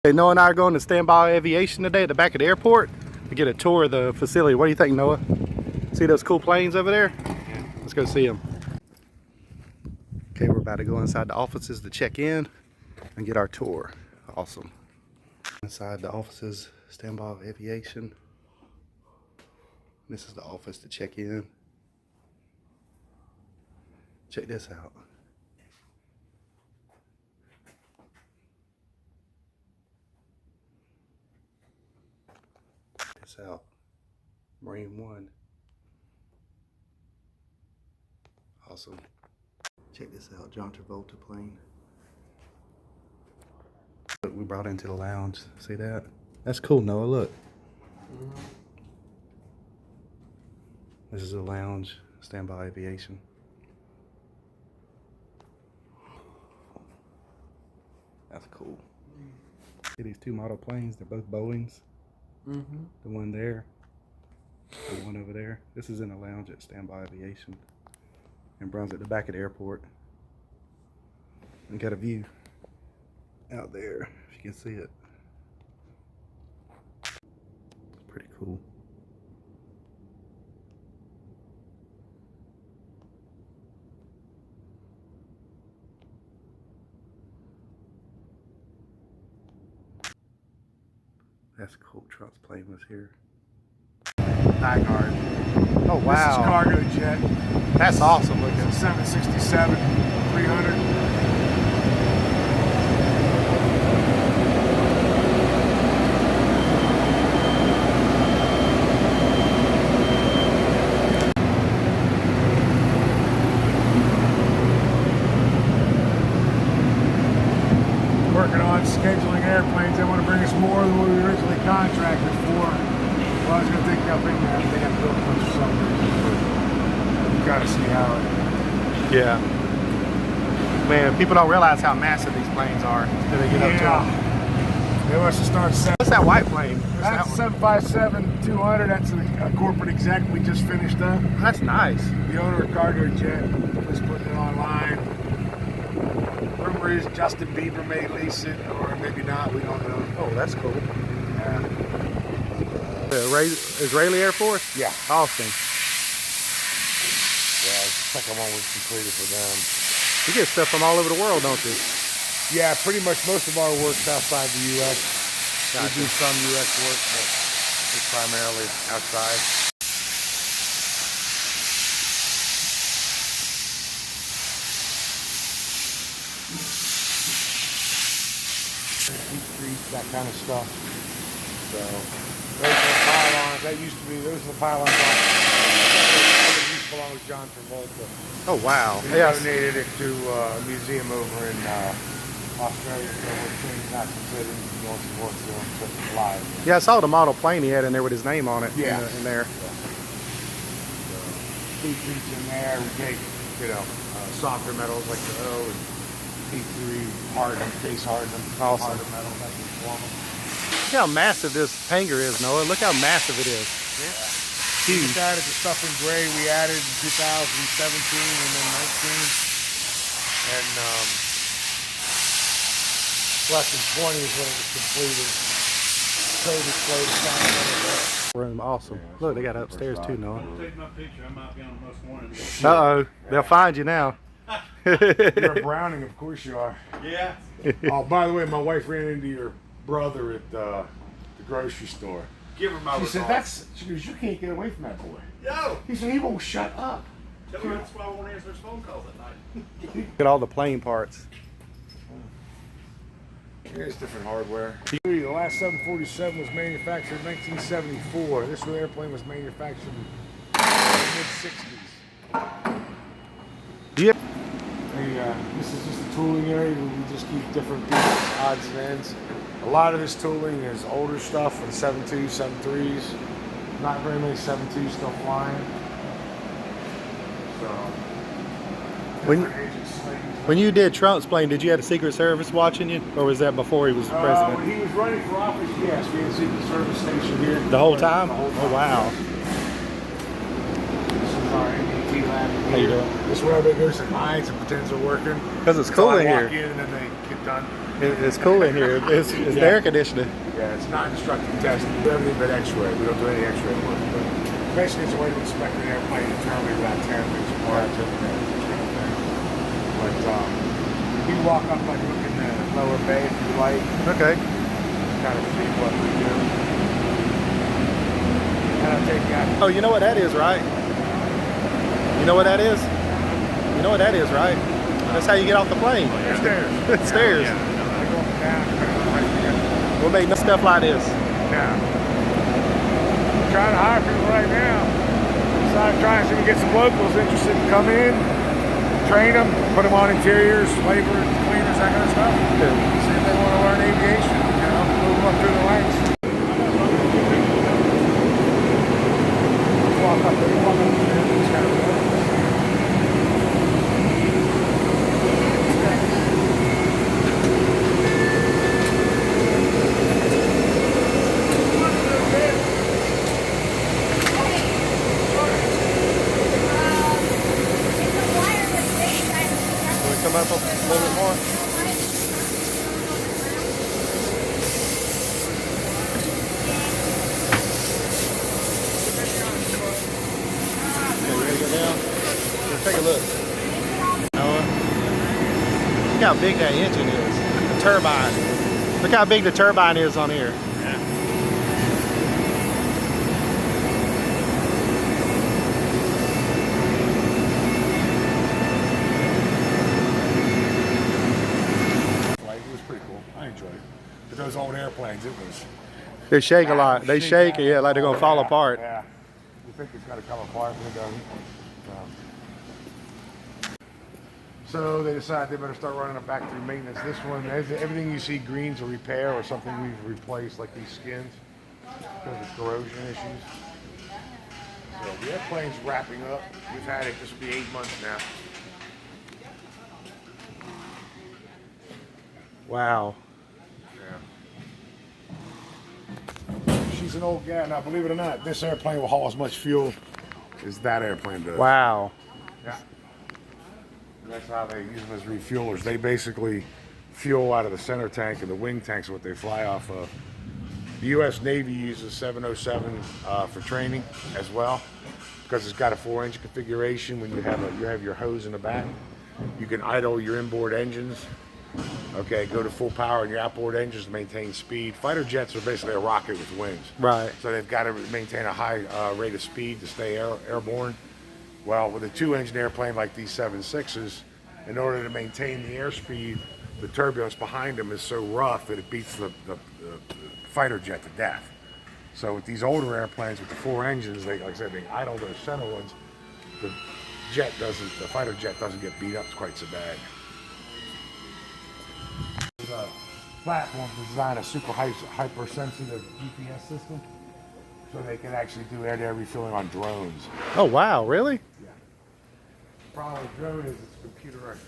Hey, Noah and I are going to Stambaugh Aviation today at the back of the airport to get a tour of the facility. What do you think, Noah? See those cool planes over there? Yeah. Let's go see them. Okay, we're about to go inside the offices to check in and get our tour. Awesome. Inside the offices, Stambaugh Aviation. This is the office to check in. Check this out. Check this out. Marine One. Awesome. Check this out, John Travolta plane. Look, we brought into the lounge. See that? That's cool, Noah. Look. This is the lounge, Stambaugh Aviation. That's cool. See these two model planes? They're both Boeings. The one there, the one over there. This is in the lounge at Stambaugh Aviation in Brunswick, the back of the airport. We got a view out there, if you can see it. Pretty cool. That's cool. Trump's plane was here. Night guard. Oh wow! This is cargo jet. That's awesome looking. It's a 767 300. Working on scheduling airplanes. They want to bring us more than what we originally contracted for. Well, I was going to take you up in there. They have built much for some reason. You got to see how it. Yeah. Man, people don't realize how massive these planes are until they get up to them. They must have started. What's that white plane? That's a 757-200. That's a corporate exec we just finished up. That's nice. The owner of Cargo Jet was putting it online. Rumor is Justin Bieber may lease it, or maybe not. We don't know. Oh, that's cool. Yeah. The Israeli Air Force? Yeah. Awesome. Yeah, it's the second one we've completed for them. You get stuff from all over the world, don't you? Yeah, pretty much most of our work's outside the U.S. Gotcha. We do some U.S. work, but it's primarily outside. That kind of stuff. So those are the pylons. That used to be. Those are the pylons. That used to belong to John Travolta. Oh wow! He donated it to a museum over in Australia. So we're things not considered going to work there, but live. Yeah, I saw the model plane he had in there with his name on it. Yeah. In there. Heat treats in there. We take softer metals like the O and P3, harden them, case harden them. Awesome. Harder metal, that's what we want them. Look how massive this hangar is, Noah. Look how massive it is. Yeah. Huge. We just added the stuff in gray we added in 2017 and then 19. And less than 20 is when it was completed. Room, awesome. Yeah, look, they got upstairs too, Noah. Take my picture. I might be on the most wanted. Uh-oh. They'll find you now. You're a Browning, of course you are. Yeah. Oh, by the way, my wife ran into your brother at the grocery store. Give her my She said, she goes, you can't get away from that boy. Yo! He said, he won't shut up. Tell me that's why I won't answer his phone calls at night. Look at all the plane parts. Here's different hardware. The last 747 was manufactured in 1974. This airplane was manufactured in the mid-60s. Yeah. This is just a tooling area where we just keep different pieces, odds and ends. A lot of this tooling is older stuff for the 7.2s, 7.3s. Not very many 7.2s still flying. So, When you did Trump's plane, did you have the Secret Service watching you? Or was that before he was president? When he was running for office, yes, we had a Secret Service station here. The whole time? The whole time. Oh, wow. This is our NDT lab. How you doing? This is where everybody goes and hides and pretends they're working. Because it's cool in walk here. in and then they get done. It's cool in here. It's the air conditioning. Yeah, it's not instructive testing. We do everything but X-ray. We don't do any X-ray work. But basically, it's a way to inspect an airplane internally without tearing things apart. But you can walk up, like, look in the lower bay if you like. Okay. Kind of see what we do. And I'll take you out. Oh, you know what that is, right? You know what that is? You know what that is, right? That's how you get off the plane. Stairs. Stairs. Yeah. They go up and down. We'll make no stuff like this. Yeah. We're trying to hire people right now. Decided trying to see if we can get some locals interested to come in, train them, put them on interiors, laborers, cleaners, that kind of stuff. Yeah. See if they want to learn aviation, you know, move them up through the ranks. Walk up there, walk up there. It's kind of cool. Come up a little bit more. Okay, ready to go down? Let's take a look. Look how big that engine is. The turbine. Look how big the turbine is on here. Those old airplanes, it was. They shake a lot. They shake, yeah, like they're gonna fall apart. Yeah. You think it's gonna come apart, but it doesn't. So they decided they better start running it back through maintenance. This one, everything you see green's a repair or something we've replaced, like these skins, because of corrosion issues. So the airplane's wrapping up. We've had it, this will be 8 months now. Wow. She's an old gal. Now, believe it or not, this airplane will haul as much fuel as that airplane does. Wow. Yeah. And that's how they use them as refuelers. They basically fuel out of the center tank, and the wing tanks are what they fly off of. The U.S. Navy uses 707 for training as well, because it's got a 4-engine configuration. When you have your hose in the back, you can idle your inboard engines. Okay, go to full power in your outboard engines to maintain speed. Fighter jets are basically a rocket with wings. Right. So they've got to maintain a high rate of speed to stay airborne. Well, with a 2-engine airplane like these 7.6s, in order to maintain the airspeed, the turbulence behind them is so rough that it beats the fighter jet to death. So with these older airplanes with the 4 engines, they, like I said, they idle those center ones. The fighter jet doesn't get beat up quite so bad. There's a platform to design a super hypersensitive GPS system, so they can actually do air-to-air refueling on drones. Oh wow, really? Yeah. The problem with drone is it's a computer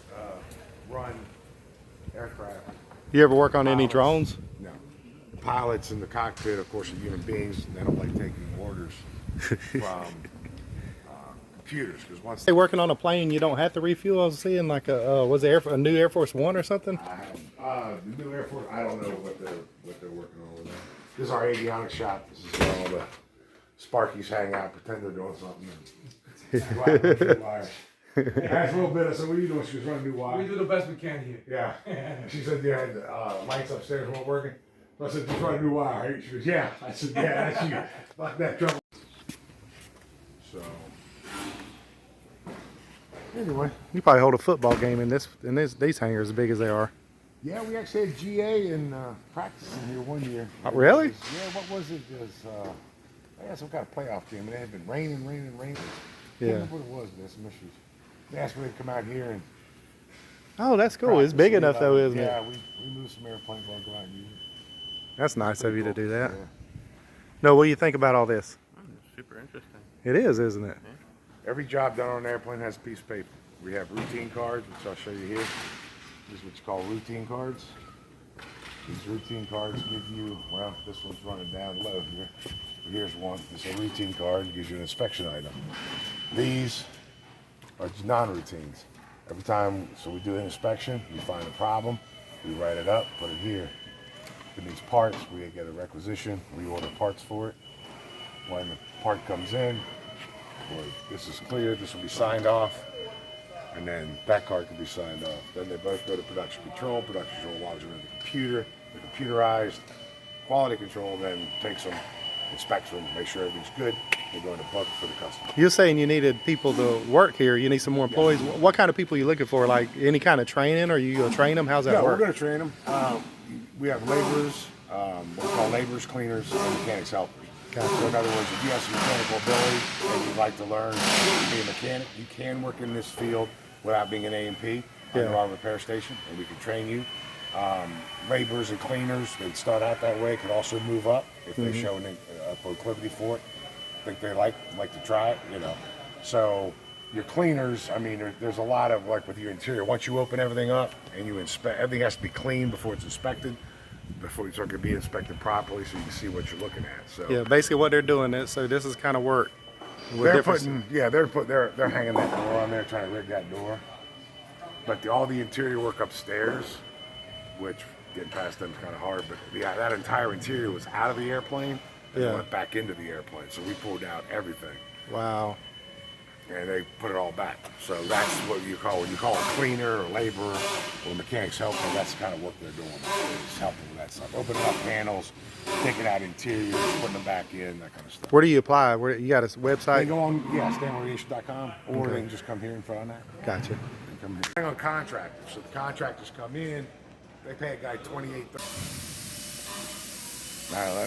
run aircraft. You ever work on any Pilots. drones? No. The pilots in the cockpit, of course, are human beings, and they don't like taking orders from computers, because once Hey, working on a plane, you don't have to refuel. I was seeing like was it a new Air Force One or something? the new Air Force, I don't know what they're working on over there. This is our avionics shop. This is where all the Sparkies hang out, pretend they're doing something. Go out and wires. That's a little bit of, so what are you doing? She was running new wires. We do the best we can here. Yeah. She said you had lights upstairs weren't working. So I said, just run a new wire, right? She goes, yeah. I said, yeah, that's you. Fuck that trouble. So. Anyway. You probably hold a football game in these hangars as big as they are. Yeah, we actually had GA in practice in here one year. Really? Yeah, what was it? It was, they had some kind of playoff game, and it had been raining. Yeah. I can't remember what it was, but there's some issues. They asked me to come out here and Oh, that's cool. It's big enough though, isn't it? Yeah, we moved some airplanes on, go out and use it. That's nice of you to do that. Yeah. No, what do you think about all this? Super interesting. It is, isn't it? Every job done on an airplane has a piece of paper. We have routine cards, which I'll show you here. This is what you call routine cards. These routine cards give you, well, this one's running down low here. But here's one. It's a routine card. It gives you an inspection item. These are non-routines. Every time, so we do an inspection, you find a problem, We write it up, put it here. If it needs parts, we get a requisition, we order parts for it. When the part comes in, boy, this is clear, this will be signed off, and then that card can be signed off. Then they both go to production control. Production control logs them in the computer, the computerized. Quality control then takes them, inspects them, make sure everything's good. They go into book for the customer. You're saying you needed people to work here. You need some more employees. What kind of people are you looking for? Like any kind of training, or you gonna train them? How's that Yeah, work? we're going to train them. We have laborers, what we call laborers, cleaners, and mechanics helpers. Gotcha. So in other words, if you have some mechanical ability and you'd like to learn to be a mechanic, you can work in this field without being an A&P under our repair station, and we can train you. Laborers and cleaners, they start out that way, can also move up if they show a proclivity for it. Think they like to try it, you know. So your cleaners, I mean, there's a lot of, like with your interior, once you open everything up and you inspect, everything has to be clean before it's inspected, so it can be inspected properly so you can see what you're looking at. So Yeah, basically what they're doing is, so this is kind of work. they're hanging that door on there, trying to rig that door. But all the interior work upstairs, which getting past them is kind of hard, but that entire interior was out of the airplane and went back into the airplane. So we pulled out everything. Wow. And they put it all back. So that's what you call a cleaner or laborer or mechanics helper. That's the kind of work they're doing. Is helping with that stuff. Opening up panels, taking out interiors, putting them back in, that kind of stuff. Where do you apply? Where you got a website? They go on, Stambaugh.com, or they can just come here in front of that. Gotcha. They come here. Hang on contractors. So the contractors come in, they pay a guy $28.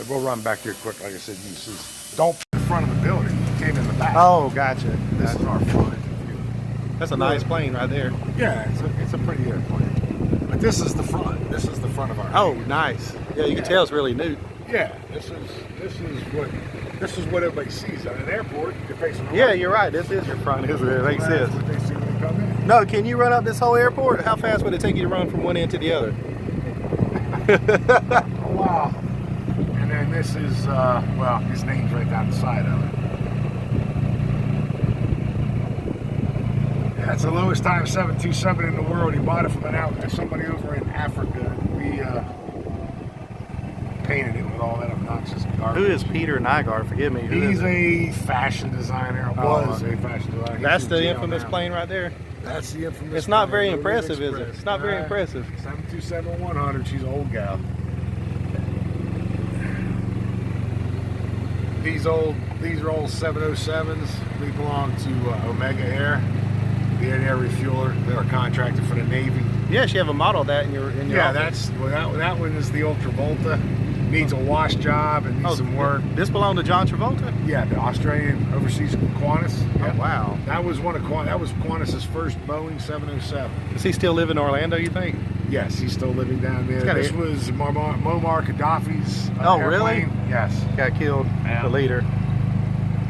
We'll run back here quick. Like I said, you see, don't put in front of the building. You came in the back. Oh, gotcha. This is our front. That's a nice plane right there. Yeah, it's a pretty airplane. But this is the front. This is the front of our. Oh, nice. Yeah, you can tell it's really new. Yeah, this is what everybody sees at an airport. You're facing. Yeah, you're right. This is your front, isn't it? It makes sense. What they see when they come in. No, can you run up this whole airport? How fast would it take you to run from one end to the other? Wow. And then this is, well, his name's right down the side of it. Yeah, it's the lowest time 727 in the world. He bought it from somebody over in Africa. We painted it with all that obnoxious garbage. Who is Peter Nygaard? Forgive me. He's a fashion designer. Was a fashion designer. That's the infamous plane right there. That's the infamous. It's not very impressive, is it? It's not very impressive. 727-100. She's an old gal. These are old 707s. They belong to Omega Air, the air refueler. They're contracted for the Navy. Yes, you have a model of that in your office. That one is the Ultravolta. Needs a wash job and needs some work. This belonged to John Travolta? Yeah, the Australian overseas Qantas. Yeah. Oh, wow. That was Qantas's first Boeing 707. Does he still live in Orlando, you think? Yes, he's still living down there. This was Muammar Gaddafi's airplane. Really? Yes. Got killed, the leader.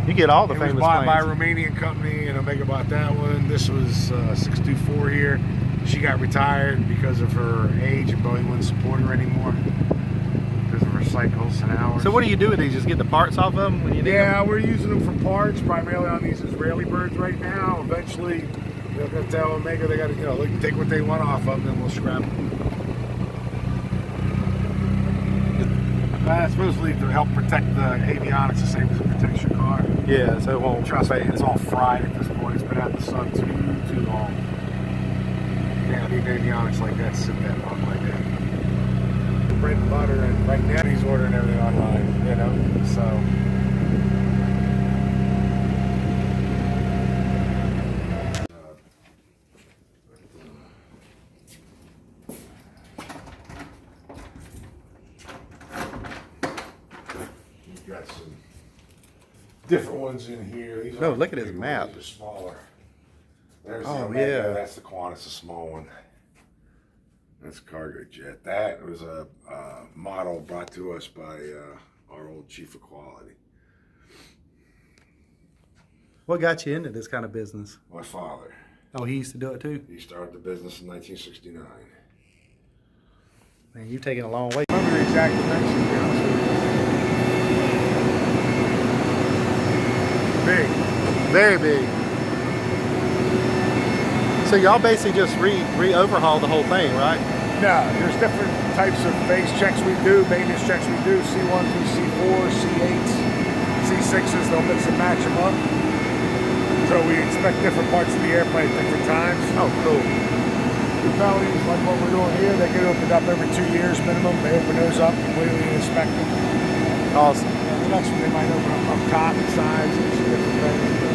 You get all the famous planes. It was bought by a planes. Romanian company, and Omega bought that one. This was 624 here. She got retired because of her age, and Boeing wouldn't support her anymore because of her cycles and hours. So what do you do with these? Just get the parts off of them when you need them? We're using them for parts, primarily on these Israeli birds right now. Eventually, they're going to tell Omega they got to, they can take what they want off of them, then we'll scrap them. Supposedly to help protect the avionics the same as it protects your car. Yeah, so it won't. Trust me, it's all fried at this point. It's been out in the sun too long. Can't leave avionics like that sit that long like that. Bread and butter, and right now he's ordering everything online, so. Got some different ones in here. These look at his map. These are smaller. There's Oh, the yeah. That's the Qantas, a small one. That's cargo jet. That was a model brought to us by our old chief of quality. What got you into this kind of business? My father. Oh, he used to do it too? He started the business in 1969. Man, you've taken a long way. I remember the exact dimensions, to be honest with you. Big. Very big. So y'all basically just re-overhaul the whole thing, right? No, there's different types of base checks we do, maintenance checks we do, C1 through C4, C8s, C6s, they'll mix and match them up. So we inspect different parts of the airplane at different times. Oh, cool. The bellies, like what we're doing here, they get opened up every 2 years minimum. They open those up completely and inspect them. Awesome. The next one, they might open up top and sides and some different things.